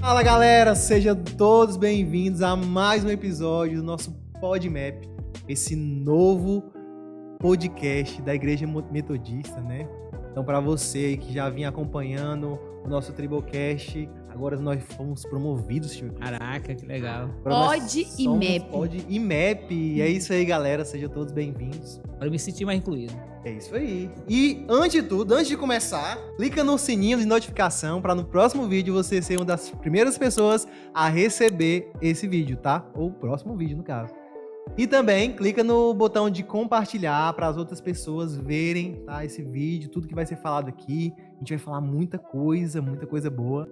Fala galera, sejam todos bem-vindos a mais um episódio do nosso PodMap, esse novo podcast da Igreja Metodista, né? Então, para você aí que já vinha acompanhando o nosso Tribocast, agora nós fomos promovidos, tio. Caraca, que legal. PodMap. É isso aí, galera, sejam todos bem-vindos. Para me sentir mais incluído. É isso aí. E antes de tudo, antes de começar, clica no sininho de notificação para no próximo vídeo você ser uma das primeiras pessoas a receber esse vídeo, tá? Ou o próximo vídeo, no caso. E também clica no botão de compartilhar para as outras pessoas verem, tá, esse vídeo, tudo que vai ser falado aqui. A gente vai falar muita coisa boa.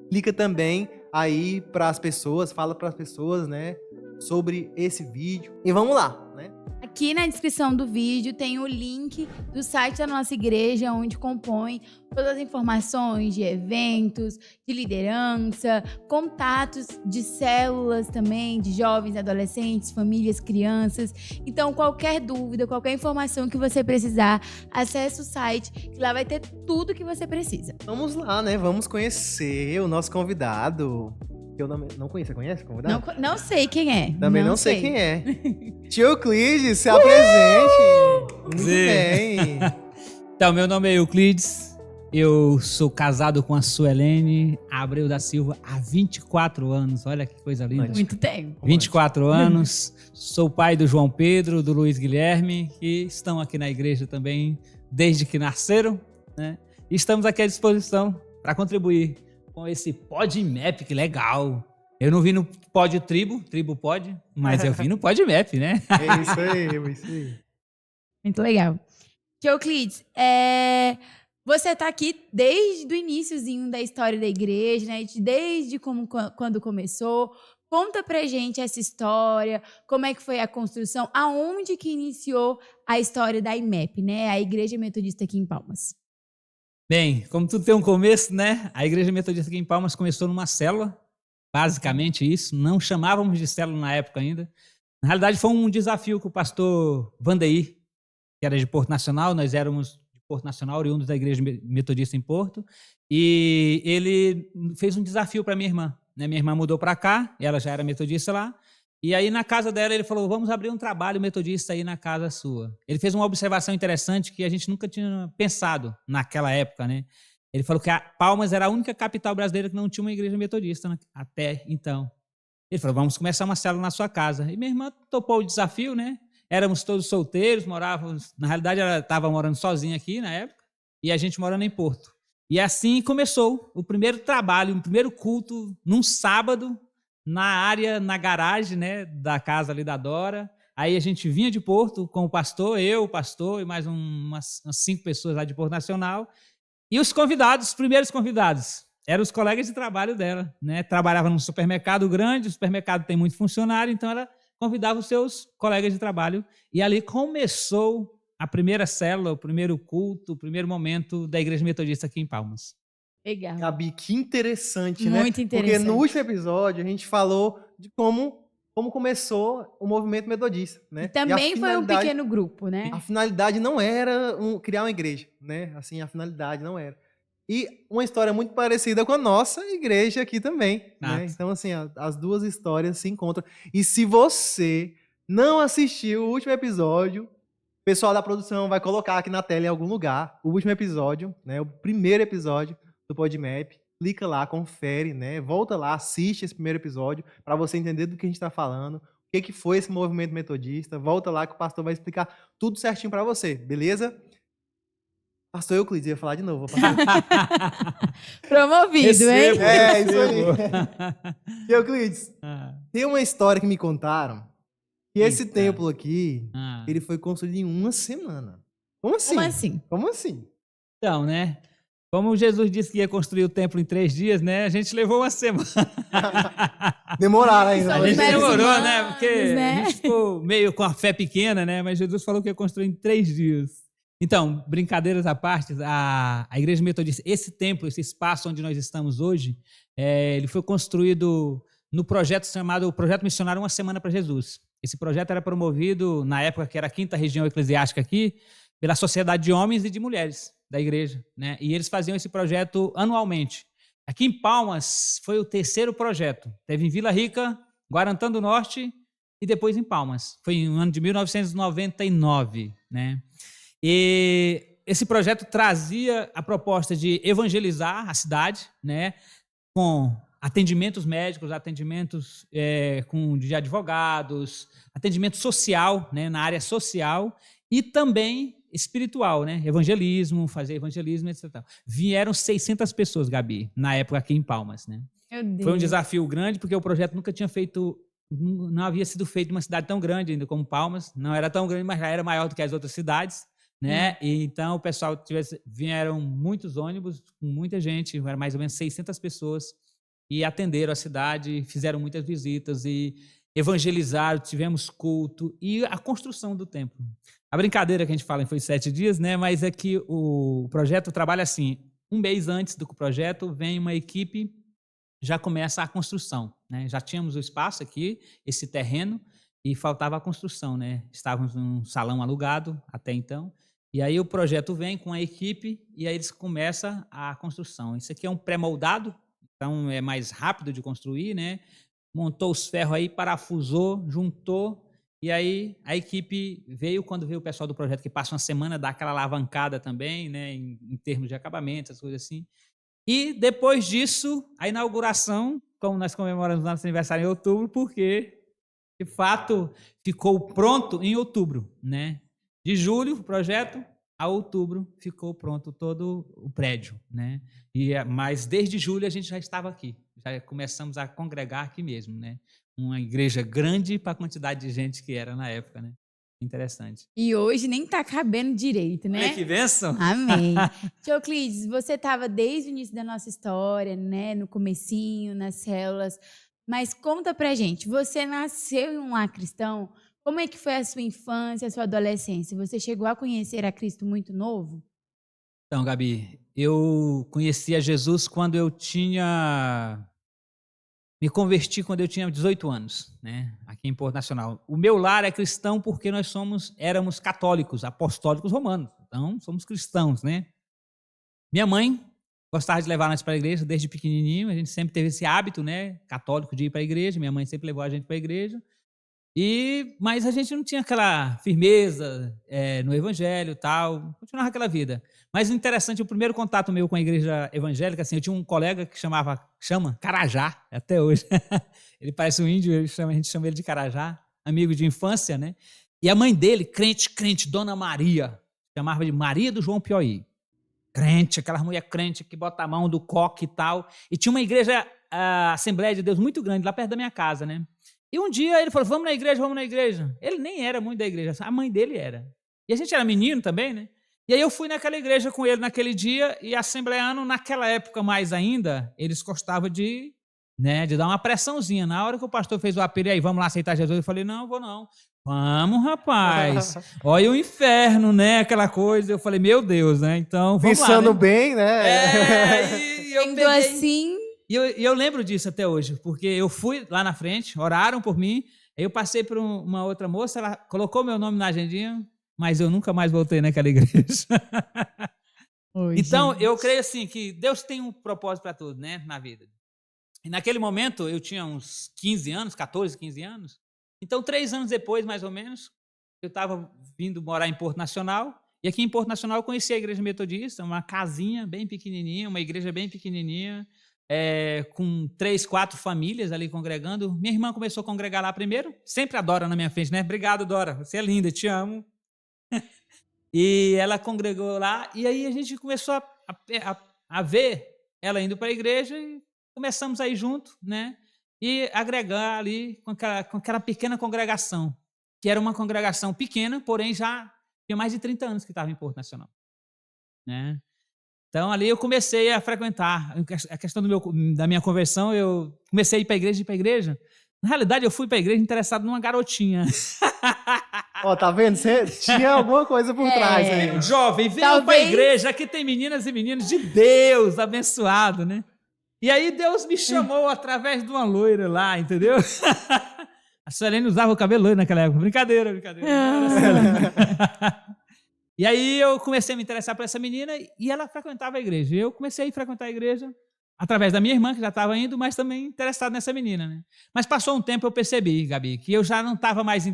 Clica também aí para as pessoas, fala para as pessoas, né, sobre esse vídeo. E vamos lá, né? Aqui na descrição do vídeo tem o link do site da nossa igreja, onde compõe todas as informações de eventos, de liderança, contatos de células também, de jovens, adolescentes, famílias, crianças. Então, qualquer dúvida, qualquer informação que você precisar, acesse o site, que lá vai ter tudo que você precisa. Vamos lá, né? Vamos conhecer o nosso convidado. Eu não conheço, você conhece o convidado? Não sei quem é. Também não sei quem é. Tio Euclides, se apresente. Muito bem. Então, meu nome é Euclides. Eu sou casado com a Suelene Abreu da Silva há 24 anos. Olha que coisa linda. Muito tempo. 24 anos. Sou pai do João Pedro, do Luiz Guilherme, que estão aqui na igreja também desde que nasceram, né? E estamos aqui à disposição para contribuir com esse PodMap, que legal. Eu não vi no Pod Tribo Pod, mas eu vi no PodMap, né? É isso aí. Muito legal. Tio Euclides, você está aqui desde o iniciozinho da história da igreja, né? Desde quando começou. Conta pra gente essa história, como é que foi a construção, aonde que iniciou a história da IMEP, né? A Igreja Metodista aqui em Palmas. Bem, como tudo tem um começo, né? A Igreja Metodista aqui em Palmas começou numa célula, basicamente isso. Não chamávamos de célula na época ainda. Na realidade, foi um desafio que o pastor Vandeir, que era de Porto Nacional, nós éramos de Porto Nacional, oriundos da Igreja Metodista em Porto, e ele fez um desafio para minha irmã. Né? Minha irmã mudou para cá, ela já era metodista lá, e aí na casa dela ele falou, vamos abrir um trabalho metodista aí na casa sua. Ele fez uma observação interessante que a gente nunca tinha pensado naquela época, né? Ele falou que a Palmas era a única capital brasileira que não tinha uma igreja metodista, né? Até então. Ele falou, vamos começar uma célula na sua casa. E minha irmã topou o desafio, né? Éramos todos solteiros, morávamos... Na realidade, ela estava morando sozinha aqui na época, e a gente morando em Porto. E assim começou o primeiro trabalho, o primeiro culto, num sábado, na garagem, né, da casa ali da Dora. Aí a gente vinha de Porto com o pastor, eu, o pastor e mais umas 5 pessoas lá de Porto Nacional. E os convidados, os primeiros convidados, eram os colegas de trabalho dela, né? Trabalhava num supermercado grande, o supermercado tem muito funcionário, então ela convidava os seus colegas de trabalho. E ali começou a primeira célula, o primeiro culto, o primeiro momento da Igreja Metodista aqui em Palmas. Legal. Gabi, que interessante, né? Muito interessante. Porque no último episódio a gente falou de como começou o movimento metodista, né? E também foi um pequeno grupo, né? A finalidade não era criar uma igreja, né? Assim, a finalidade não era. E uma história muito parecida com a nossa igreja aqui também, né? Então, assim, as duas histórias se encontram. E se você não assistiu o último episódio, o pessoal da produção vai colocar aqui na tela em algum lugar o último episódio, né? O primeiro episódio do PodMap. Clica lá, confere, né? Volta lá, assiste esse primeiro episódio para você entender do que a gente está falando, o que foi esse movimento metodista. Volta lá que o pastor vai explicar tudo certinho para você, beleza? Pastor Euclides, ia falar de novo. Promovido, hein? É, isso aí. Euclides, tem uma história que me contaram que esse templo aqui, ele foi construído em uma semana. Como assim? Como assim? Então, né? Como Jesus disse que ia construir o templo em 3 dias, né? A gente levou uma semana. Demoraram ainda. A gente demorou, né? Porque a gente ficou meio com a fé pequena, né? Mas Jesus falou que ia construir em 3 dias. Então, brincadeiras à parte, a Igreja Metodista, esse templo, esse espaço onde nós estamos hoje, ele foi construído no projeto chamado Projeto Missionário Uma Semana para Jesus. Esse projeto era promovido, na época que era a 5ª região eclesiástica aqui, pela Sociedade de Homens e de Mulheres da igreja, né? E eles faziam esse projeto anualmente. Aqui em Palmas foi o terceiro projeto. Teve em Vila Rica, Guarantã do Norte e depois em Palmas. Foi no ano de 1999, né? E esse projeto trazia a proposta de evangelizar a cidade, né? Com atendimentos médicos, atendimentos de advogados, atendimento social, né? Na área social e também espiritual, né? Fazer evangelismo, etc. Vieram 600 pessoas, Gabi, na época aqui em Palmas, né? Meu Deus. Foi um desafio grande, porque o projeto nunca tinha feito, não havia sido feito em uma cidade tão grande ainda como Palmas, não era tão grande, mas já era maior do que as outras cidades, né? E então o pessoal vieram muitos ônibus, com muita gente, eram mais ou menos 600 pessoas, e atenderam a cidade, fizeram muitas visitas e evangelizaram, tivemos culto e a construção do templo. A brincadeira que a gente fala foi 7 dias, né? Mas é que o projeto trabalha assim, um mês antes do projeto vem uma equipe, já começa a construção, né? Já tínhamos o espaço aqui, esse terreno, e faltava a construção, né? Estávamos num salão alugado até então, e aí o projeto vem com a equipe e aí eles começam a construção. Isso aqui é um pré-moldado, então é mais rápido de construir, né? Montou os ferros aí, parafusou, juntou, e aí a equipe veio, quando veio o pessoal do projeto, que passa uma semana, dá aquela alavancada também, né? Em termos de acabamento, as coisas assim. E depois disso, a inauguração, como nós comemoramos nosso aniversário em outubro, porque, de fato, ficou pronto em outubro, né? De julho, o projeto, a outubro, ficou pronto todo o prédio, né? Mas desde julho a gente já estava aqui, já começamos a congregar aqui mesmo, né? Uma igreja grande para a quantidade de gente que era na época, né? Interessante. E hoje nem tá cabendo direito, né? Olha que bênção! Amém. Teoclides, você estava desde o início da nossa história, né? No comecinho, nas células. Mas conta pra gente, você nasceu em um lar cristão? Como é que foi a sua infância, a sua adolescência? Você chegou a conhecer a Cristo muito novo? Então, Gabi, eu conheci a Jesus quando eu me converti quando eu tinha 18 anos, né? Aqui em Porto Nacional. O meu lar é cristão porque nós éramos católicos, apostólicos romanos. Então, somos cristãos, né? Minha mãe gostava de levar nós para a igreja desde pequenininho. A gente sempre teve esse hábito, né? Católico, de ir para a igreja. Minha mãe sempre levou a gente para a igreja. Mas a gente não tinha aquela firmeza no evangelho e tal. Continuava aquela vida. Mas o interessante, o primeiro contato meu com a igreja evangélica, assim, eu tinha um colega que chama Carajá, até hoje. Ele parece um índio, a gente chama ele de Carajá, amigo de infância, né? E a mãe dele, crente, Dona Maria, chamava de Maria do João Pioí. Crente, aquela mulher crente que bota a mão do coque e tal. E tinha uma igreja, a Assembleia de Deus, muito grande, lá perto da minha casa, né? E um dia ele falou, vamos na igreja. Ele nem era muito da igreja, a mãe dele era. E a gente era menino também, né? E aí eu fui naquela igreja com ele naquele dia, e assembleano, naquela época mais ainda, eles gostavam de dar uma pressãozinha. Na hora que o pastor fez o apelo, e aí, vamos lá aceitar Jesus, eu falei, não, vou não. Vamos, rapaz. Olha o inferno, né? Aquela coisa. Eu falei, meu Deus, né? Então, vamos pensando lá, né? bem, né? E eu Sendo assim... E eu lembro disso até hoje, porque eu fui lá na frente, oraram por mim, aí eu passei por uma outra moça, ela colocou meu nome na agendinha, mas eu nunca mais voltei naquela igreja. Então, gente, eu creio assim, que Deus tem um propósito para tudo, né, na vida. E naquele momento, eu tinha uns 15 anos, 14, 15 anos, então 3 anos depois, mais ou menos, eu estava vindo morar em Porto Nacional, e aqui em Porto Nacional eu conheci a igreja metodista, uma casinha bem pequenininha, uma igreja bem pequenininha, com 3, 4 famílias ali congregando. Minha irmã começou a congregar lá primeiro, sempre a Dora na minha frente, né? Obrigado, Dora, você é linda, te amo. E ela congregou lá, e aí a gente começou a ver ela indo para a igreja e começamos a ir junto, né? E agregar ali com aquela pequena congregação, que era uma congregação pequena, porém já tinha mais de 30 anos que estava em Porto Nacional, né? Então, ali eu comecei a frequentar. A questão da minha conversão, eu comecei a ir para a igreja. Na realidade, eu fui para a igreja interessado numa garotinha. Ó, tá vendo? Você tinha alguma coisa por trás aí. Jovem, veio para a igreja, aqui tem meninas e meninos de Deus, abençoado, né? E aí Deus me chamou através de uma loira lá, entendeu? A Suelene usava o cabelo loiro naquela época. Brincadeira. E aí eu comecei a me interessar por essa menina e ela frequentava a igreja. Eu comecei a frequentar a igreja através da minha irmã, que já estava indo, mas também interessado nessa menina, né? Mas passou um tempo, eu percebi, Gabi, que eu já não estava mais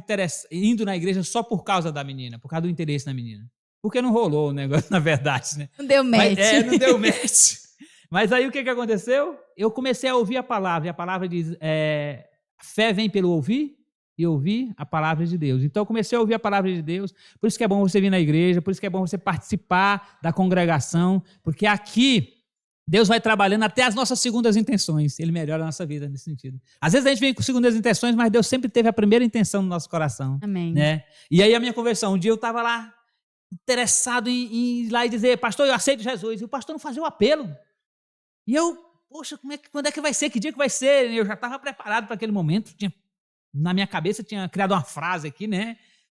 indo na igreja só por causa da menina, por causa do interesse na menina. Porque não rolou o negócio, na verdade, né? Não deu match. Mas, não deu match. Mas aí o que aconteceu? Eu comecei a ouvir a palavra, e a palavra diz, fé vem pelo ouvir, e ouvir a palavra de Deus. Então eu comecei a ouvir a palavra de Deus, por isso que é bom você vir na igreja, por isso que é bom você participar da congregação, porque aqui Deus vai trabalhando até as nossas segundas intenções, Ele melhora a nossa vida nesse sentido. Às vezes a gente vem com segundas intenções, mas Deus sempre teve a primeira intenção no nosso coração. Amém. Né? E aí a minha conversão, um dia eu estava lá, interessado em ir lá e dizer, pastor, eu aceito Jesus, e o pastor não fazia o apelo. E eu, poxa, quando é que vai ser? Que dia que vai ser? Eu já estava preparado para aquele momento, na minha cabeça tinha criado uma frase aqui, né?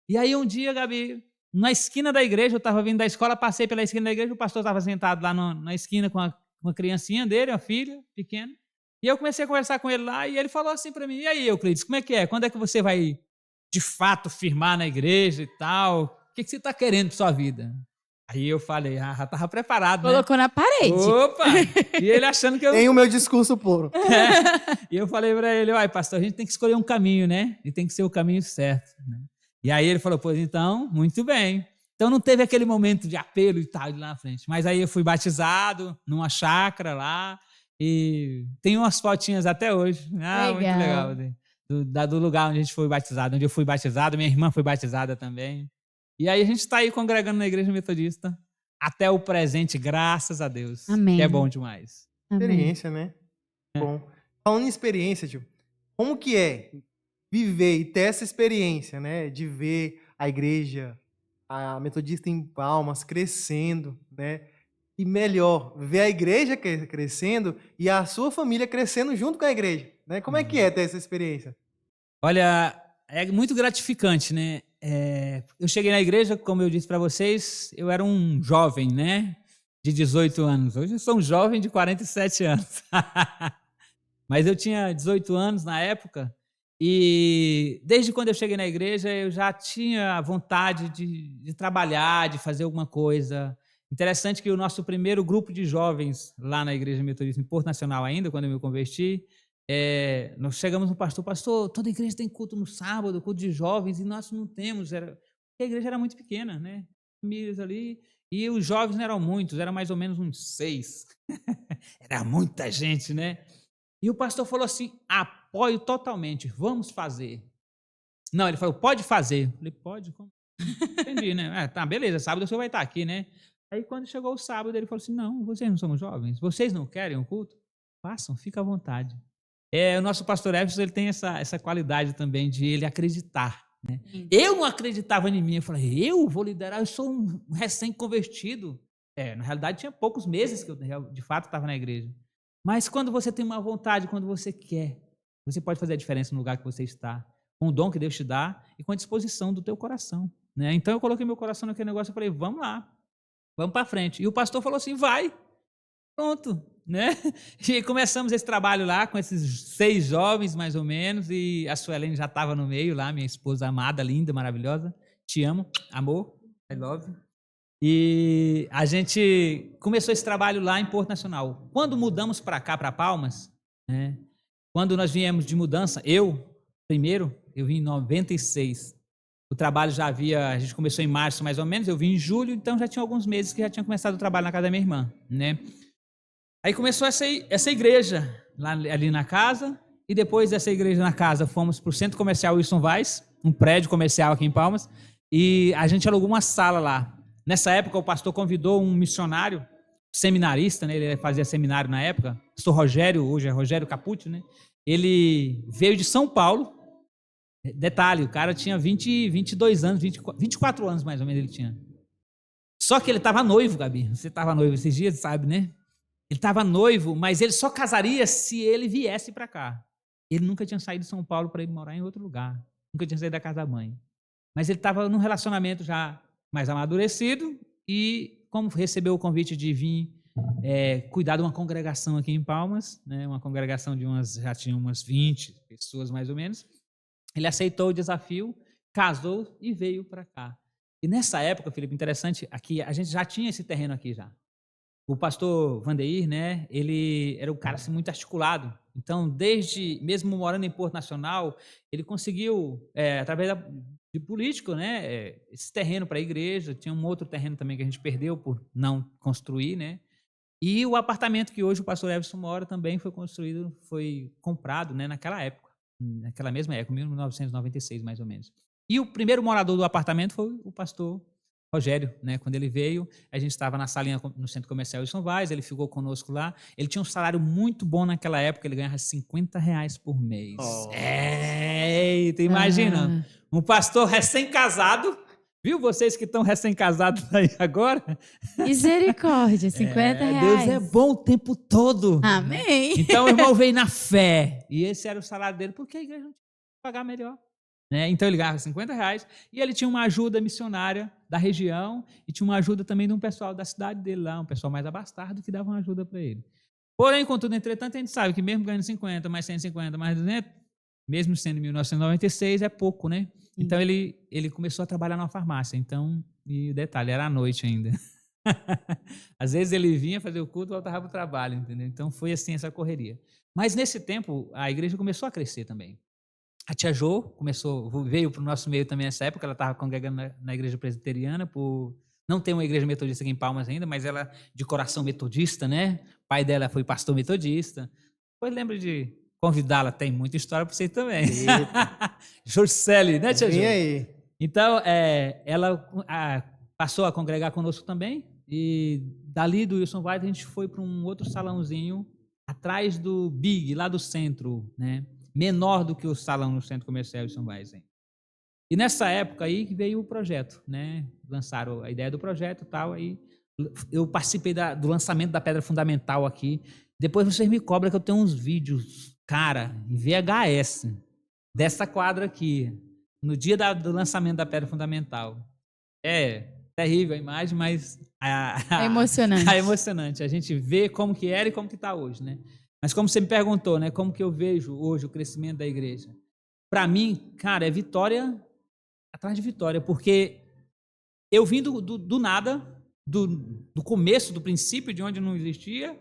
E aí um dia, Gabi, na esquina da igreja, eu estava vindo da escola, passei pela esquina da igreja, o pastor estava sentado lá na esquina com uma criancinha dele, uma filha pequena, e eu comecei a conversar com ele lá, e ele falou assim para mim, e aí, Euclides, como é que é? Quando é que você vai, de fato, firmar na igreja e tal? O que você está querendo para sua vida? Aí eu falei, já estava preparado, né? Colocou na parede. Opa! E ele achando que eu... Tem o meu discurso puro. E eu falei para ele, olha, pastor, a gente tem que escolher um caminho, né? E tem que ser o caminho certo. Né? E aí ele falou, pois então, muito bem. Então não teve aquele momento de apelo e tal, de lá na frente. Mas aí eu fui batizado numa chácara lá, e tem umas fotinhas até hoje. Muito legal. Do lugar onde a gente foi batizado, onde eu fui batizado, minha irmã foi batizada também. E aí a gente está aí congregando na Igreja Metodista até o presente, graças a Deus. Amém. Que é bom demais. Experiência, né? Bom. Falando em experiência, tio, como que é viver e ter essa experiência, né? De ver a igreja, a Metodista em Palmas crescendo, né? E melhor, ver a igreja crescendo e a sua família crescendo junto com a igreja, né? Como é que é ter essa experiência? Olha, é muito gratificante, né? Eu cheguei na igreja, como eu disse para vocês, eu era um jovem, né? De 18 anos. Hoje eu sou um jovem de 47 anos. Mas eu tinha 18 anos na época e desde quando eu cheguei na igreja eu já tinha vontade de trabalhar, de fazer alguma coisa. Interessante que o nosso primeiro grupo de jovens lá na Igreja Metodista em Porto Nacional ainda, quando eu me converti, nós chegamos no pastor, toda igreja tem culto no sábado, culto de jovens, e nós não temos, a igreja era muito pequena, né? Famílias ali, e os jovens não eram muitos, eram mais ou menos uns 6. Era muita gente, né? E o pastor falou assim, apoio totalmente, vamos fazer. Não, ele falou, pode fazer. Eu falei, pode? Como? Entendi, né? Tá, beleza, sábado você vai estar aqui, né? Aí quando chegou o sábado, ele falou assim, não, vocês não são jovens? Vocês não querem o culto? Façam, fica à vontade. O nosso pastor Everson, ele tem essa qualidade também de ele acreditar. Né? Eu não acreditava em mim, eu falei, eu vou liderar, eu sou um recém-convertido. Na realidade, tinha poucos meses que eu, de fato, estava na igreja. Mas quando você tem uma vontade, quando você quer, você pode fazer a diferença no lugar que você está, com o dom que Deus te dá e com a disposição do teu coração. Né? Então, eu coloquei meu coração naquele negócio e falei, vamos lá, vamos para frente. E o pastor falou assim, vai, pronto. Né? E começamos esse trabalho lá com esses 6 jovens, mais ou menos, e a Suelene já estava no meio lá, minha esposa amada, linda, maravilhosa. Te amo, amor, I love you. E a gente começou esse trabalho lá em Porto Nacional. Quando mudamos para cá, para Palmas, né? Quando nós viemos de mudança, eu vim em 96. O trabalho a gente começou em março mais ou menos, eu vim em julho, então já tinha alguns meses que já tinha começado o trabalho na casa da minha irmã, né? Aí começou essa igreja ali na casa, e depois dessa igreja na casa fomos para o Centro Comercial Wilson Vaz, um prédio comercial aqui em Palmas, e a gente alugou uma sala lá. Nessa época o pastor convidou um missionário, seminarista, né? Ele fazia seminário na época, pastor Rogério, hoje é Rogério Capucci, né? Ele veio de São Paulo, detalhe, o cara tinha 22 anos, 24 anos mais ou menos ele tinha. Só que ele estava noivo, Gabi, você estava noivo esses dias, sabe, né? Ele estava noivo, mas ele só casaria se ele viesse para cá. Ele nunca tinha saído de São Paulo para ir morar em outro lugar. Nunca tinha saído da casa da mãe. Mas ele estava num relacionamento já mais amadurecido e, como recebeu o convite de vir cuidar de uma congregação aqui em Palmas, né, uma congregação já tinha umas 20 pessoas mais ou menos, ele aceitou o desafio, casou e veio para cá. E nessa época, Felipe, interessante, aqui a gente já tinha esse terreno aqui já. o pastor Vandeir, né, ele era um cara assim, muito articulado. Então, desde, mesmo morando em Porto Nacional, ele conseguiu, através de político, né, esse terreno para a igreja. Tinha um outro terreno também que a gente perdeu por não construir, né? E o apartamento que hoje o pastor Everson mora também foi construído, foi comprado, né, naquela mesma época, 1996 mais ou menos. E o primeiro morador do apartamento foi o pastor Rogério, né? Quando ele veio, a gente estava na salinha no Centro Comercial Wilson Vaz, ele ficou conosco lá. Ele tinha um salário muito bom naquela época, ele ganhava R$ 50 por mês. Oh. Eita, imagina, um pastor recém-casado, viu vocês que estão recém-casados aí agora? Misericórdia, R$ 50. Deus é bom o tempo todo. Amém. Então o irmão veio na fé, e esse era o salário dele, porque a igreja não tinha que pagar melhor. Né? Então ele ganhava R$ 50 e ele tinha uma ajuda missionária da região e tinha uma ajuda também de um pessoal da cidade dele lá, um pessoal mais abastado que dava uma ajuda para ele. Porém, contudo, entretanto, a gente sabe que mesmo ganhando 50, mais 150, mais 200, mesmo sendo 1996, é pouco, né? Então ele começou a trabalhar numa farmácia. Então, e o detalhe, era à noite ainda. Às vezes ele vinha fazer o culto e voltava para o trabalho, entendeu? Então foi assim essa correria. Mas nesse tempo a igreja começou a crescer também. A tia Jo veio para o nosso meio também nessa época. Ela estava congregando na igreja presbiteriana, por não ter uma igreja metodista aqui em Palmas ainda, mas ela de coração metodista, né? O pai dela foi pastor metodista. Depois lembro de convidá-la, tem muita história para você também. Jorceli, né, tia Jo? E aí? Então, ela passou a congregar conosco também, e dali do Wilson White a gente foi para um outro salãozinho atrás do Big, lá do centro, né? Menor do que o salão no Centro Comercial Wilson White. E nessa época aí que veio o projeto, né? Lançaram a ideia do projeto e tal, aí eu participei do lançamento da Pedra Fundamental aqui. Depois vocês me cobram que eu tenho uns vídeos, cara, em VHS, dessa quadra aqui, no dia do lançamento da Pedra Fundamental. É terrível a imagem, mas É emocionante. É emocionante. A gente vê como que era e como que está hoje, né? Mas como você me perguntou, né? Como que eu vejo hoje o crescimento da igreja? Para mim, cara, é vitória atrás de vitória, porque eu vim do nada, do começo, do princípio, de onde não existia,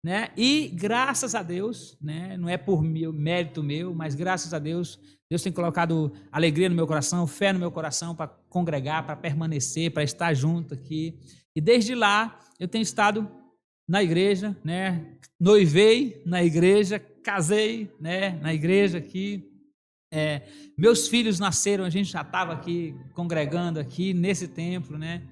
né? E graças a Deus, né? Não é por mérito meu, mas graças a Deus, Deus tem colocado alegria no meu coração, fé no meu coração para congregar, para permanecer, para estar junto aqui. E desde lá eu tenho estado na igreja, né? Noivei na igreja, casei, né? Na igreja aqui. Meus filhos nasceram, a gente já estava aqui congregando aqui nesse templo, né?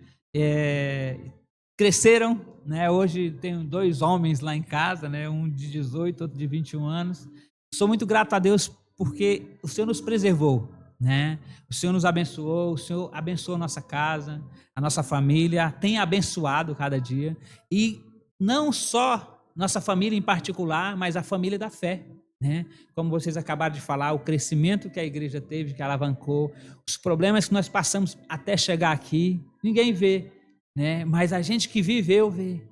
Cresceram, né? Hoje tenho 2 homens lá em casa, né? Um de 18, outro de 21 anos. Sou muito grato a Deus porque o Senhor nos preservou, né? O Senhor nos abençoou, o Senhor abençoou a nossa casa, a nossa família, tem abençoado cada dia. E não só nossa família em particular, mas a família da fé, né? Como vocês acabaram de falar, o crescimento que a igreja teve, que alavancou, os problemas que nós passamos até chegar aqui, ninguém vê, né? Mas a gente que viveu vê.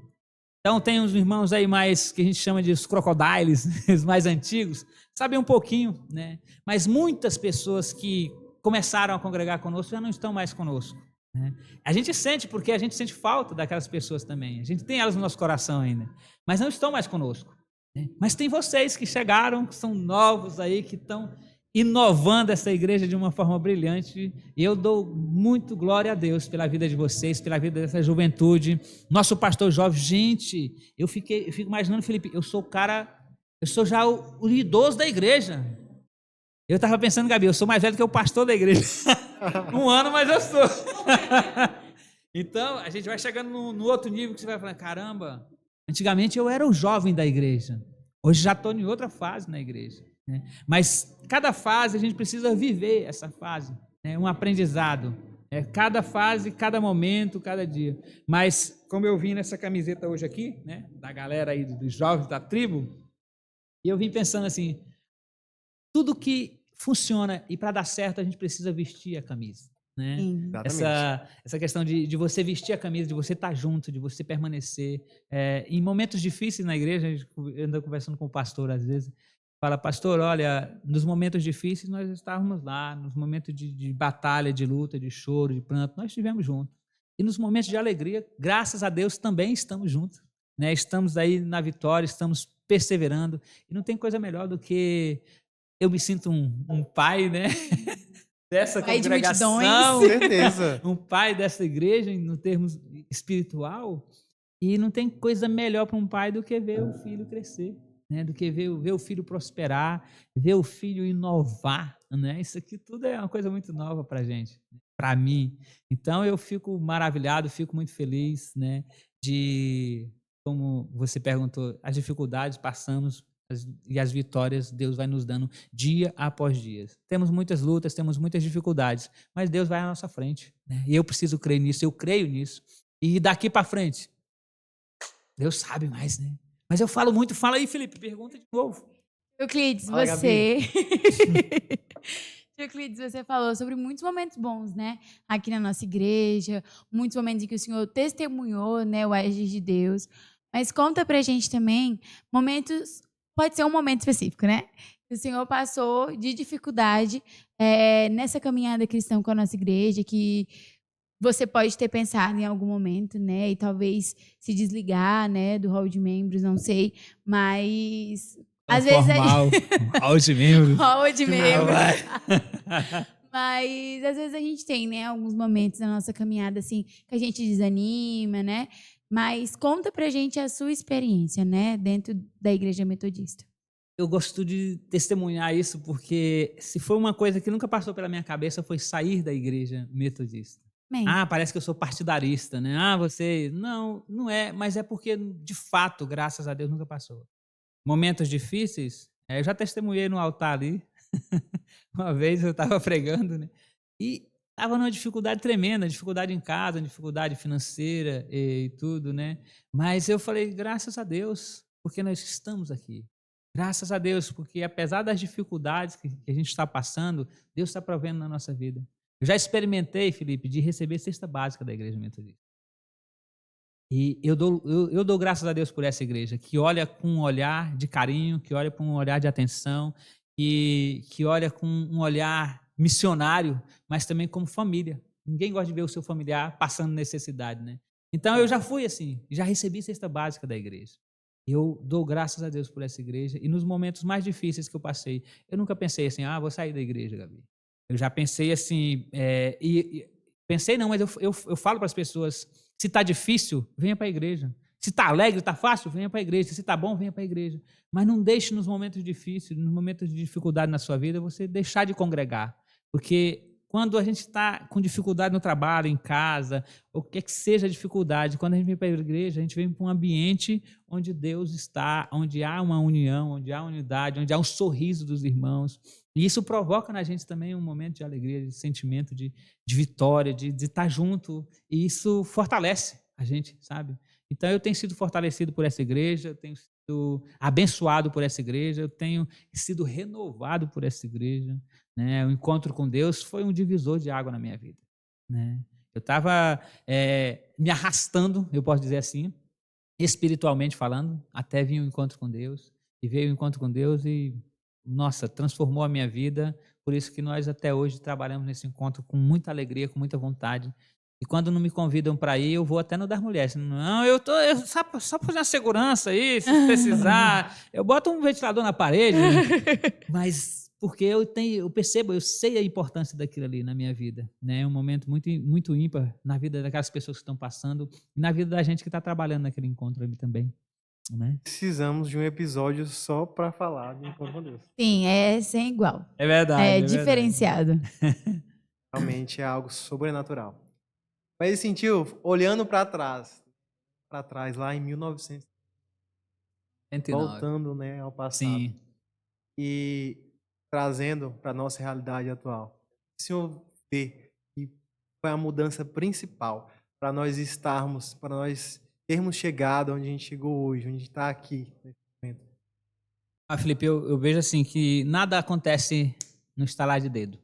Então tem uns irmãos aí mais que a gente chama de os crocodiles, os mais antigos, sabem um pouquinho, né? Mas muitas pessoas que começaram a congregar conosco já não estão mais conosco, né? A gente sente, porque a gente sente falta daquelas pessoas também. A gente tem elas no nosso coração ainda, mas não estão mais conosco, né? Mas tem vocês que chegaram, que são novos aí, que estão inovando essa igreja de uma forma brilhante. E eu dou muito glória a Deus pela vida de vocês, pela vida dessa juventude. Nosso pastor jovem, gente, eu fico imaginando, Felipe, eu sou já o idoso da igreja. Eu estava pensando, Gabi, eu sou mais velho que o pastor da igreja. 1 ano, mas eu sou. Então, a gente vai chegando no outro nível que você vai falar, caramba, antigamente eu era o jovem da igreja. Hoje já estou em outra fase na igreja, né? Mas cada fase a gente precisa viver essa fase, né? Um aprendizado. Cada fase, cada momento, cada dia. Mas, como eu vim nessa camiseta hoje aqui, né? Da galera aí, dos jovens da tribo, e eu vim pensando assim, tudo que funciona e para dar certo a gente precisa vestir a camisa, né? Essa questão de você vestir a camisa, de você estar junto, de você permanecer. Em momentos difíceis na igreja, a gente anda conversando com o pastor às vezes, fala, pastor, olha, nos momentos difíceis nós estávamos lá, nos momentos de batalha, de luta, de choro, de pranto, nós estivemos juntos. E nos momentos de alegria, graças a Deus, também estamos juntos. né? Estamos aí na vitória, estamos perseverando. E não tem coisa melhor do que eu me sinto um pai, né? Dessa Pai de congregação, multidões. Com certeza. um pai dessa igreja, no termo espiritual. E não tem coisa melhor para um pai do que ver o filho crescer, né? Do que ver o filho prosperar, ver o filho inovar, né? Isso aqui tudo é uma coisa muito nova para a gente, para mim. Então eu fico maravilhado, fico muito feliz, né? De, como você perguntou, as dificuldades passamos e as vitórias Deus vai nos dando dia após dia. Temos muitas lutas, temos muitas dificuldades, mas Deus vai à nossa frente, né? E eu preciso crer nisso, eu creio nisso. E daqui para frente, Deus sabe mais, né? Mas eu falo muito, fala aí, Felipe, pergunta de novo. Euclides, Fala, você... Euclides, você falou sobre muitos momentos bons, né? Aqui na nossa igreja, muitos momentos em que o Senhor testemunhou, né, o agir de Deus. Mas conta pra gente também momentos, pode ser um momento específico, né? Que o Senhor passou de dificuldade nessa caminhada cristã com a nossa igreja, que você pode ter pensado em algum momento, né? E talvez se desligar, né, do hall de membros, não sei. Mas às vezes Hall de membros. hall de membros. Vai. Mas às vezes a gente tem, né, alguns momentos na nossa caminhada assim que a gente desanima, né? Mas conta pra gente a sua experiência, né, dentro da Igreja Metodista. Eu gosto de testemunhar isso porque se foi uma coisa que nunca passou pela minha cabeça foi sair da Igreja Metodista. Bem, Parece que eu sou partidarista, né? Você... Não, não é, mas é porque, de fato, graças a Deus, nunca passou. Momentos difíceis, eu já testemunhei no altar ali. Uma vez eu estava pregando, né? E estava numa dificuldade tremenda, dificuldade em casa, dificuldade financeira e tudo, né? Mas eu falei, graças a Deus, porque nós estamos aqui. Graças a Deus, porque apesar das dificuldades que a gente está passando, Deus está provendo na nossa vida. Eu já experimentei, Felipe, de receber cesta básica da Igreja Metodista. E eu dou graças a Deus por essa igreja, que olha com um olhar de carinho, que olha com um olhar de atenção, que olha com um olhar missionário, mas também como família. Ninguém gosta de ver o seu familiar passando necessidade, né? Então eu já fui assim, já recebi cesta básica da igreja. Eu dou graças a Deus por essa igreja e nos momentos mais difíceis que eu passei, eu nunca pensei assim, vou sair da igreja, Gabi. Eu já pensei assim, pensei não, mas eu falo para as pessoas, se está difícil, venha para a igreja. Se está alegre, está fácil, venha para a igreja. Se está bom, venha para a igreja. Mas não deixe nos momentos difíceis, nos momentos de dificuldade na sua vida, você deixar de congregar. Porque quando a gente está com dificuldade no trabalho, em casa, ou o que seja dificuldade, quando a gente vem para a igreja, a gente vem para um ambiente onde Deus está, onde há uma união, onde há unidade, onde há um sorriso dos irmãos. E isso provoca na gente também um momento de alegria, de sentimento de vitória, de estar junto. E isso fortalece a gente, sabe? Então eu tenho sido fortalecido por essa igreja, eu tenho sido abençoado por essa igreja, eu tenho sido renovado por essa igreja. Né? O encontro com Deus foi um divisor de água na minha vida. Né? Eu estava me arrastando, eu posso dizer assim, espiritualmente falando, até vir um encontro com Deus. E veio o encontro com Deus e, nossa, transformou a minha vida. Por isso que nós até hoje trabalhamos nesse encontro com muita alegria, com muita vontade. E quando não me convidam para ir, eu vou até no das mulheres. Não, eu só para fazer uma segurança aí, se precisar. Eu boto um ventilador na parede. Né? Mas porque eu percebo, eu sei a importância daquilo ali na minha vida. Né? É um momento muito, muito ímpar na vida daquelas pessoas que estão passando e na vida da gente que está trabalhando naquele encontro ali também. Né? Precisamos de um episódio só para falar do encontro com Deus. Sim, é sem igual. É verdade. É diferenciado. Realmente é algo sobrenatural. Mas ele sentiu, olhando para trás, lá em 1900, voltando, né, ao passado. Sim. E trazendo para a nossa realidade atual. O senhor vê que foi a mudança principal para nós estarmos, para nós termos chegado onde a gente chegou hoje, onde a gente está aqui nesse momento. Felipe, eu vejo assim que nada acontece no estalar de dedo.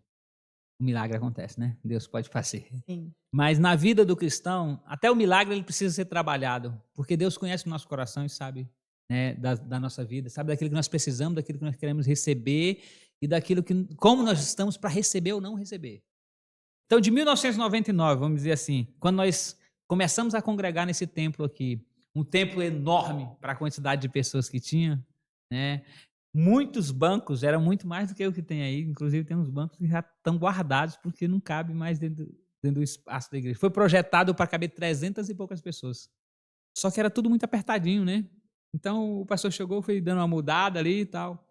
O milagre acontece, né? Deus pode fazer. Sim. Mas na vida do cristão, até o milagre ele precisa ser trabalhado, porque Deus conhece o nosso coração e sabe, né, da nossa vida, sabe daquilo que nós precisamos, daquilo que nós queremos receber e daquilo que, como nós estamos para receber ou não receber. Então, de 1999, vamos dizer assim, quando nós começamos a congregar nesse templo aqui, um templo enorme para a quantidade de pessoas que tinha, né? Muitos bancos, era muito mais do que o que tem aí, inclusive tem uns bancos que já estão guardados porque não cabe mais dentro do espaço da igreja. Foi projetado para caber 300 e poucas pessoas. Só que era tudo muito apertadinho, né? Então o pastor chegou, foi dando uma mudada ali e tal.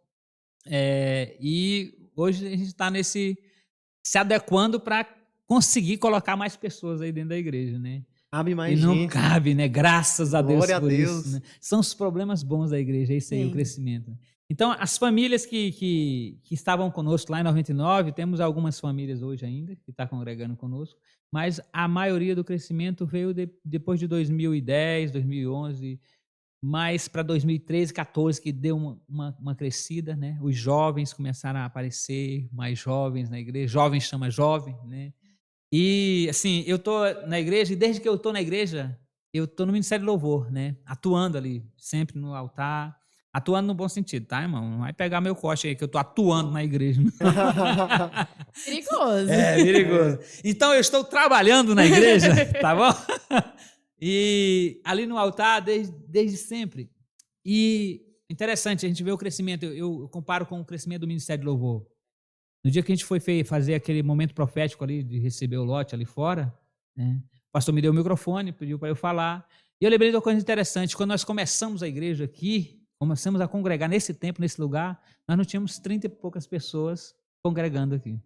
E hoje a gente está se adequando para conseguir colocar mais pessoas aí dentro da igreja, né? Cabe mais E não gente. cabe, né? Graças a Deus Glória a por Deus. isso. Né? São os problemas bons da igreja, é isso aí, Sim. o crescimento. Então, as famílias que estavam conosco lá em 99, temos algumas famílias hoje ainda que estão congregando conosco, mas a maioria do crescimento veio depois de 2010, 2011, mais para 2013, 14, que deu uma crescida, né? Os jovens começaram a aparecer, mais jovens na igreja, jovem chama jovem, né? E, assim, eu tô na igreja, e desde que eu tô na igreja, eu tô no Ministério de Louvor, né? Atuando ali, sempre no altar, atuando no bom sentido, tá, irmão? Não vai pegar meu coche aí, que eu tô atuando na igreja. Perigoso. É, perigoso. Então, eu estou trabalhando na igreja, tá bom? E ali no altar, desde sempre. E interessante, a gente vê o crescimento, eu comparo com o crescimento do Ministério de Louvor. No dia que a gente foi fazer aquele momento profético ali, de receber o lote ali fora, né? O pastor me deu o microfone, pediu para eu falar. E eu lembrei de uma coisa interessante. Quando nós começamos a igreja aqui, começamos a congregar nesse tempo, nesse lugar, nós não tínhamos 30 e poucas pessoas congregando aqui.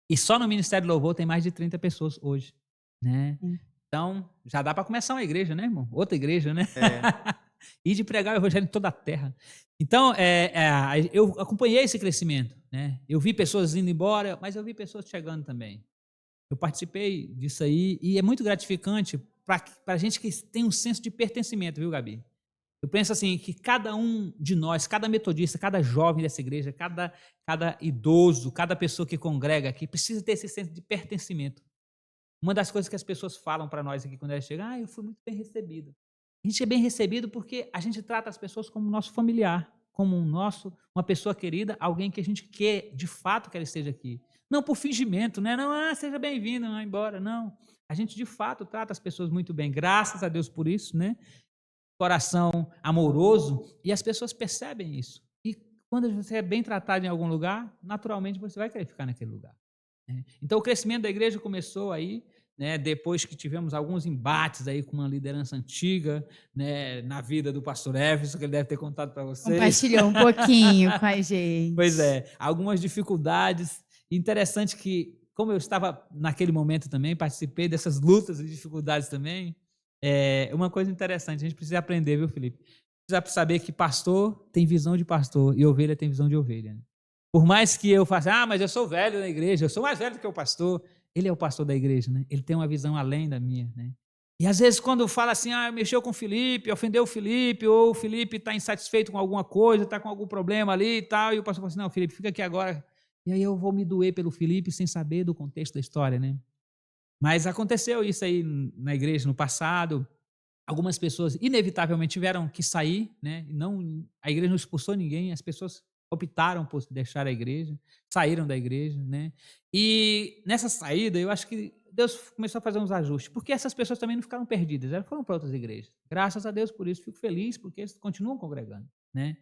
E só no Ministério do Louvor tem mais de 30 pessoas hoje, né? Então, já dá para começar uma igreja, né, irmão? Outra igreja, né? E de pregar o evangelho em toda a terra. Então, eu acompanhei esse crescimento, né? Eu vi pessoas indo embora, mas eu vi pessoas chegando também. Eu participei disso aí e é muito gratificante para a gente que tem um senso de pertencimento, viu, Gabi? Eu penso assim, que cada um de nós, cada metodista, cada jovem dessa igreja, cada idoso, cada pessoa que congrega aqui, precisa ter esse senso de pertencimento. Uma das coisas que as pessoas falam para nós aqui quando elas chegam, eu fui muito bem recebido. A gente é bem recebido porque a gente trata as pessoas como nosso familiar, como uma pessoa querida, alguém que a gente quer, de fato, que ela esteja aqui. Não por fingimento, né? Não, seja bem-vindo, não, embora, não. A gente, de fato, trata as pessoas muito bem, graças a Deus por isso, né? Coração amoroso, e as pessoas percebem isso. E quando você é bem tratado em algum lugar, naturalmente você vai querer ficar naquele lugar. Né? Então, o crescimento da igreja começou aí, né, depois que tivemos alguns embates aí com uma liderança antiga, né, na vida do pastor Everson, que ele deve ter contado para vocês. Compartilhou um pouquinho com a gente. Pois é, algumas dificuldades. Interessante que, como eu estava naquele momento também, participei dessas lutas e dificuldades também, uma coisa interessante, a gente precisa aprender, viu, Felipe? Precisa saber que pastor tem visão de pastor e ovelha tem visão de ovelha. Né? Por mais que eu faça, mas eu sou velho na igreja, eu sou mais velho do que o pastor, ele é o pastor da igreja, né? Ele tem uma visão além da minha, né? E às vezes quando fala assim, mexeu com o Felipe, ofendeu o Felipe, ou o Felipe está insatisfeito com alguma coisa, está com algum problema ali e tal, e o pastor fala assim, não, Felipe, fica aqui agora. E aí eu vou me doer pelo Felipe sem saber do contexto da história, né? Mas aconteceu isso aí na igreja no passado. Algumas pessoas inevitavelmente tiveram que sair, né? A igreja não expulsou ninguém, as pessoas optaram por deixar a igreja, saíram da igreja, né? E nessa saída, eu acho que Deus começou a fazer uns ajustes, porque essas pessoas também não ficaram perdidas, elas foram para outras igrejas. Graças a Deus por isso, fico feliz, porque eles continuam congregando, né?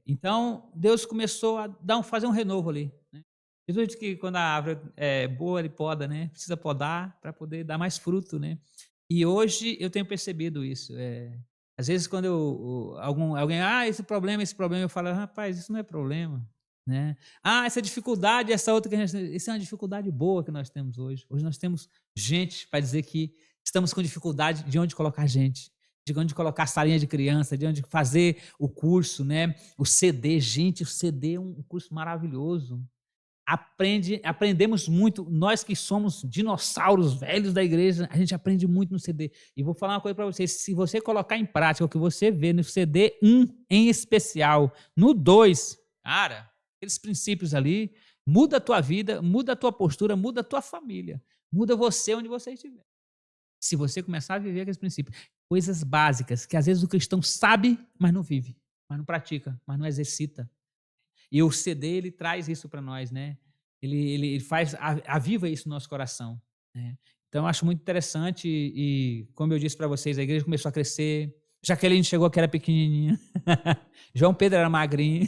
Então, Deus começou a fazer um renovo ali, né? Jesus disse que quando a árvore é boa, ele poda, né? Precisa podar para poder dar mais fruto, né? E hoje eu tenho percebido isso. Às vezes quando alguém, esse problema, eu falo, rapaz, isso não é problema, né? Essa dificuldade, essa outra, isso é uma dificuldade boa que nós temos hoje. Hoje nós temos gente para dizer que estamos com dificuldade de onde colocar gente, de onde colocar a salinha de criança, de onde fazer o curso, né? O CD, gente, o CD é um curso maravilhoso. Aprendemos muito, nós que somos dinossauros velhos da igreja, a gente aprende muito no CD. E vou falar uma coisa para vocês, se você colocar em prática o que você vê no CD 1 em especial, no 2, cara, aqueles princípios ali, muda a tua vida, muda a tua postura, muda a tua família, muda você onde você estiver. Se você começar a viver aqueles princípios, coisas básicas, que às vezes o cristão sabe, mas não vive, mas não pratica, mas não exercita. E o CD, ele traz isso para nós, né? Ele aviva isso no nosso coração, né? Então, eu acho muito interessante e como eu disse para vocês, a igreja começou a crescer. Jaqueline chegou que era pequenininha. João Pedro era magrinho.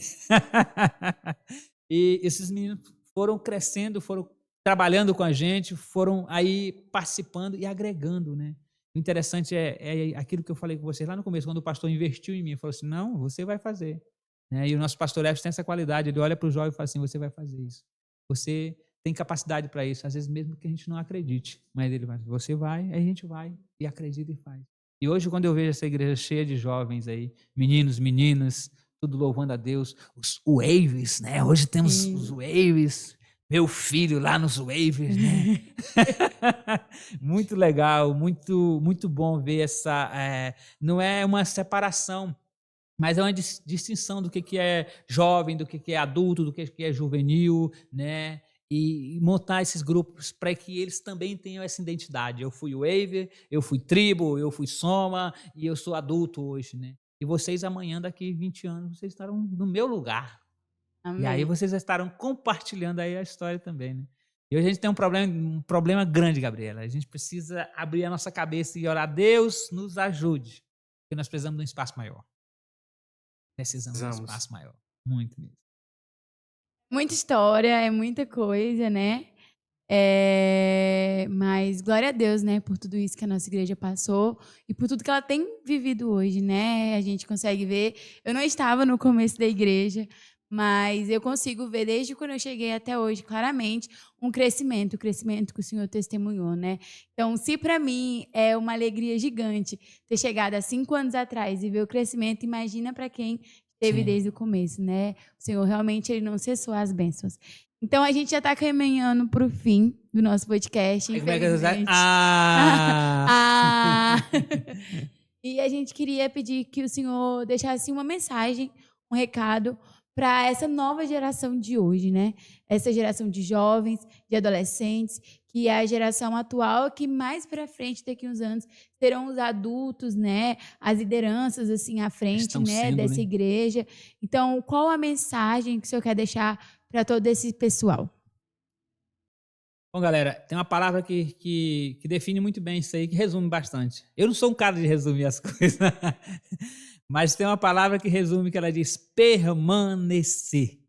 E esses meninos foram crescendo, foram trabalhando com a gente, foram aí participando e agregando, né? O interessante é aquilo que eu falei com vocês lá no começo, quando o pastor investiu em mim, falou assim, não, você vai fazer. Né? E o nosso pastor Efes tem essa qualidade, ele olha para o jovem e fala assim, você vai fazer isso. Você tem capacidade para isso, às vezes mesmo que a gente não acredite, mas ele vai, você vai, aí a gente vai e acredita e faz. E hoje, quando eu vejo essa igreja cheia de jovens aí, meninos, meninas, tudo louvando a Deus, os waves, né? Hoje temos os waves, meu filho lá nos waves, né? Muito legal, muito, muito bom ver essa, não é uma separação, mas é uma distinção do que é jovem, do que é adulto, do que é juvenil, né? E montar esses grupos para que eles também tenham essa identidade. Eu fui Wave, eu fui Tribo, eu fui Soma e eu sou adulto hoje, né? E vocês amanhã, daqui 20 anos, vocês estarão no meu lugar. Amém. E aí vocês estarão compartilhando aí a história também, né? E hoje a gente tem um problema grande, Gabriela. A gente precisa abrir a nossa cabeça e orar. Deus nos ajude, porque nós precisamos de um espaço maior. Precisamos de um espaço maior. Muito mesmo. Muita história, é muita coisa, né? Mas glória a Deus, né? Por tudo isso que a nossa igreja passou e por tudo que ela tem vivido hoje, né? A gente consegue ver. Eu não estava no começo da igreja, mas eu consigo ver desde quando eu cheguei até hoje, claramente, o crescimento que o Senhor testemunhou, né? Então, se para mim é uma alegria gigante ter chegado há 5 anos atrás e ver o crescimento, imagina para quem teve desde o começo, né? O Senhor realmente ele não cessou as bênçãos. Então, a gente já está caminhando para o fim do nosso podcast, infelizmente. E a gente queria pedir que o Senhor deixasse uma mensagem, um recado para essa nova geração de hoje, né? Essa geração de jovens, de adolescentes, que é a geração atual, que mais para frente, daqui a uns anos, serão os adultos, né? As lideranças, assim, à frente, né? Dessa igreja. Então, qual a mensagem que o Senhor quer deixar para todo esse pessoal? Bom, galera, tem uma palavra que define muito bem isso aí, que resume bastante. Eu não sou um cara de resumir as coisas, mas tem uma palavra que resume, que ela diz permanecer.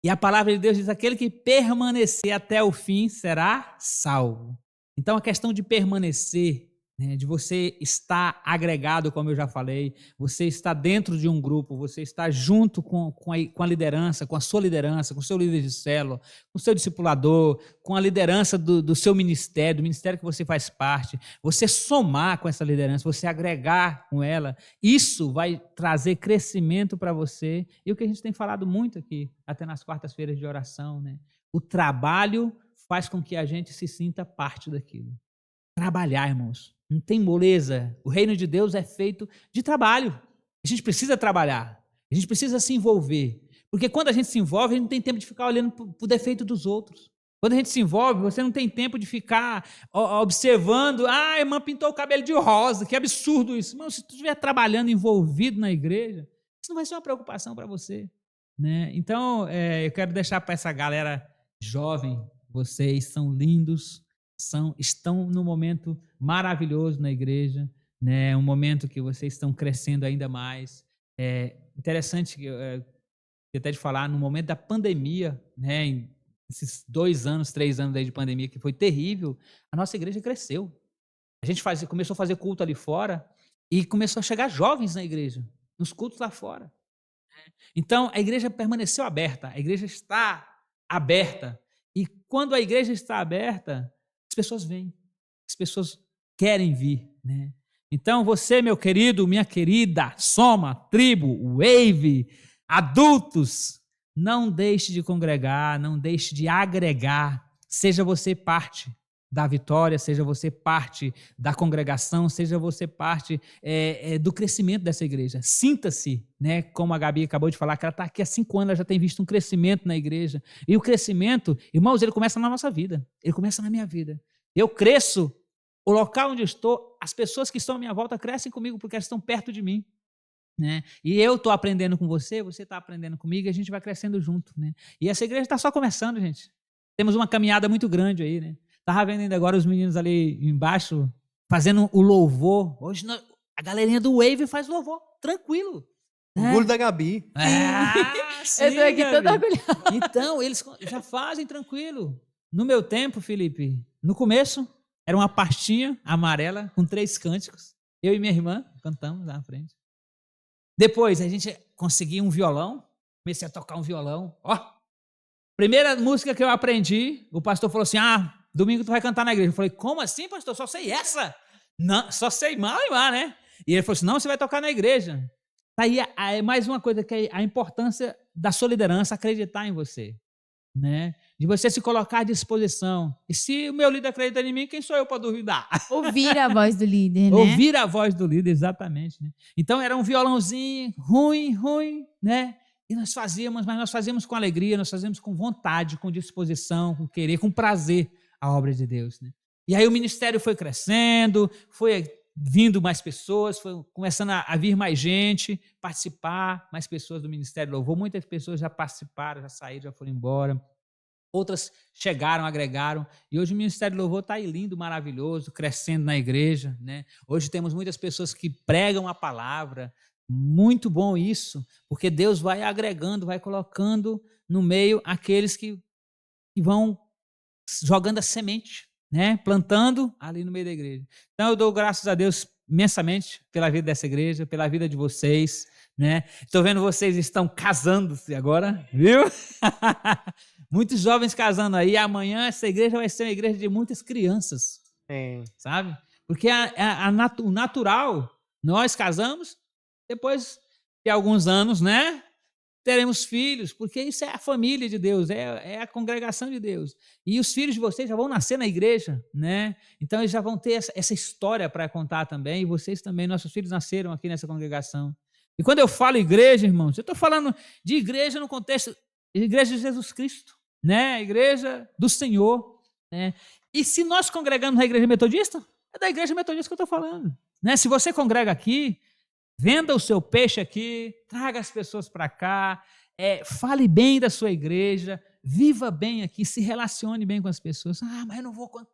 E a palavra de Deus diz, aquele que permanecer até o fim será salvo. Então, a questão de permanecer, né, de você estar agregado, como eu já falei, você está dentro de um grupo, você está junto com a liderança, com a sua liderança, com o seu líder de célula, com o seu discipulador, com a liderança do seu ministério, do ministério que você faz parte, você somar com essa liderança, você agregar com ela, isso vai trazer crescimento para você. E o que a gente tem falado muito aqui, até nas quartas-feiras de oração, né? O trabalho faz com que a gente se sinta parte daquilo. Trabalhar, irmãos. Não tem moleza. O reino de Deus é feito de trabalho. A gente precisa trabalhar. A gente precisa se envolver. Porque quando a gente se envolve, a gente não tem tempo de ficar olhando para o defeito dos outros. Quando a gente se envolve, você não tem tempo de ficar observando. Ah, a irmã pintou o cabelo de rosa. Que absurdo isso. Irmão, se tu estiver trabalhando, envolvido na igreja, isso não vai ser uma preocupação para você. Né? Então, eu quero deixar para essa galera jovem, vocês são lindos, estão num momento maravilhoso na igreja, né? Um momento que vocês estão crescendo ainda mais. É interessante até de falar, no momento da pandemia, né? Esses 2 anos, 3 anos aí de pandemia, que foi terrível, a nossa igreja cresceu. A gente começou a fazer culto ali fora e começou a chegar jovens na igreja, nos cultos lá fora. Então, a igreja permaneceu aberta, a igreja está aberta. E quando a igreja está aberta, as pessoas vêm, as pessoas querem vir, né? Então, você, meu querido, minha querida, Soma, Tribo, Wave, adultos, não deixe de congregar, não deixe de agregar, seja você parte da vitória, seja você parte da congregação, seja você parte do crescimento dessa igreja. Sinta-se, né, como a Gabi acabou de falar, que ela está aqui há 5 anos, ela já tem visto um crescimento na igreja. E o crescimento, irmãos, ele começa na nossa vida, ele começa na minha vida. Eu cresço, o local onde eu estou, as pessoas que estão à minha volta crescem comigo porque elas estão perto de mim. Né? E eu estou aprendendo com você está aprendendo comigo e a gente vai crescendo junto. Né? E essa igreja está só começando, gente. Temos uma caminhada muito grande aí, né? Tava vendo ainda agora os meninos ali embaixo fazendo o louvor. Hoje a galerinha do Wave faz louvor, tranquilo. Orgulho da Gabi. Sim, Eu tô aqui Gabi. toda orgulhosa. Então, eles já fazem tranquilo. No meu tempo, Felipe, no começo, era uma pastinha amarela com 3 cânticos. Eu e minha irmã cantamos lá na frente. Depois, a gente conseguiu um violão. Comecei a tocar um violão. Primeira música que eu aprendi, o pastor falou assim, domingo tu vai cantar na igreja. Eu falei, como assim, pastor? Só sei essa? Não, só sei mal e mal, né? E ele falou assim, não, você vai tocar na igreja. Tá aí mais uma coisa, que é a importância da sua liderança, acreditar em você, né? De você se colocar à disposição. E se o meu líder acredita em mim, quem sou eu para duvidar? Ouvir a voz do líder, né? Ouvir a voz do líder, exatamente. Né? Então era um violãozinho ruim, né? E nós fazíamos, mas nós fazíamos com alegria, nós fazíamos com vontade, com disposição, com querer, com prazer a obra de Deus, né? E aí o ministério foi crescendo, foi vindo mais pessoas, foi começando a vir mais gente, participar, mais pessoas do Ministério Louvor. Muitas pessoas já participaram, já saíram, já foram embora. Outras chegaram, agregaram. E hoje o Ministério Louvor está aí lindo, maravilhoso, crescendo na igreja, né? Hoje temos muitas pessoas que pregam a palavra. Muito bom isso, porque Deus vai agregando, vai colocando no meio aqueles que vão jogando a semente, né? Plantando ali no meio da igreja. Então eu dou graças a Deus imensamente pela vida dessa igreja, pela vida de vocês, né? Estou vendo vocês estão casando-se agora, viu? Muitos jovens casando aí. Amanhã essa igreja vai ser uma igreja de muitas crianças, sabe? Porque o natural, nós casamos, depois de alguns anos, né? Teremos filhos, porque isso é a família de Deus, é a congregação de Deus. E os filhos de vocês já vão nascer na igreja, né? Então eles já vão ter essa história para contar também, e vocês também, nossos filhos nasceram aqui nessa congregação. E quando eu falo igreja, irmãos, eu estou falando de igreja no contexto de igreja de Jesus Cristo, né? Igreja do Senhor, né? E se nós congregamos na igreja metodista, é da igreja metodista que eu estou falando, né? Se você congrega aqui, venda o seu peixe aqui, traga as pessoas para cá, fale bem da sua igreja, viva bem aqui, se relacione bem com as pessoas. Mas eu não vou com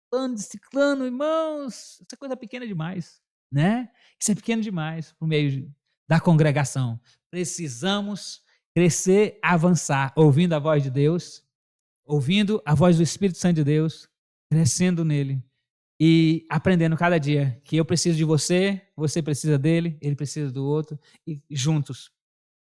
plano de ciclano, irmãos. Essa coisa é pequena demais, né? Isso é pequeno demais para o meio da congregação. Precisamos crescer, avançar, ouvindo a voz de Deus, ouvindo a voz do Espírito Santo de Deus, crescendo nele. E aprendendo cada dia que eu preciso de você, você precisa dele, ele precisa do outro, e juntos,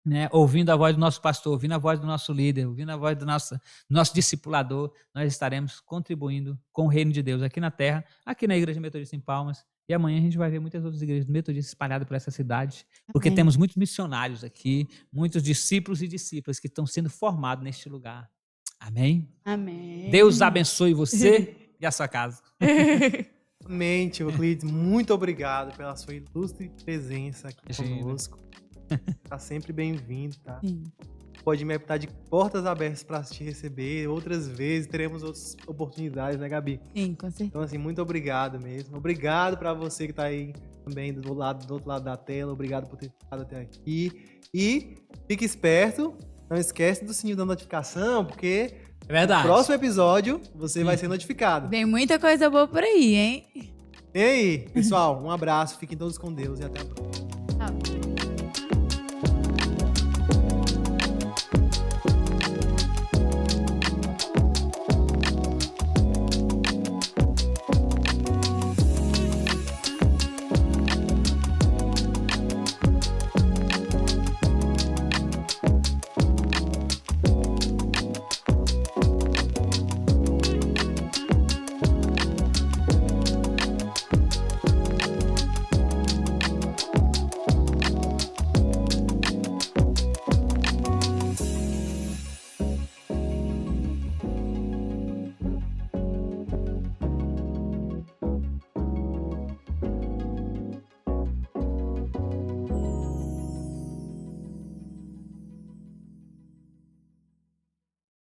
né, ouvindo a voz do nosso pastor, ouvindo a voz do nosso líder, ouvindo a voz do nosso discipulador, nós estaremos contribuindo com o reino de Deus aqui na terra, aqui na Igreja Metodista em Palmas, e amanhã a gente vai ver muitas outras igrejas metodistas espalhadas por essa cidade, porque temos muitos missionários aqui, muitos discípulos e discípulas que estão sendo formados neste lugar. Amém? Amém. Deus abençoe você e a sua casa. Amém, tio Euclides. Muito obrigado pela sua ilustre presença aqui conosco. Tá sempre bem-vindo, tá? Sim. Pode me estar de portas abertas para te receber. Outras vezes teremos outras oportunidades, né, Gabi? Sim, com certeza. Então, assim, muito obrigado mesmo. Obrigado para você que tá aí também do outro lado da tela. Obrigado por ter ficado até aqui. E fique esperto. Não esquece do sininho da notificação, porque é verdade. No próximo episódio você vai ser notificado. Vem muita coisa boa por aí, hein? E aí, pessoal, um abraço. Fiquem todos com Deus e até a próxima. Tá bom.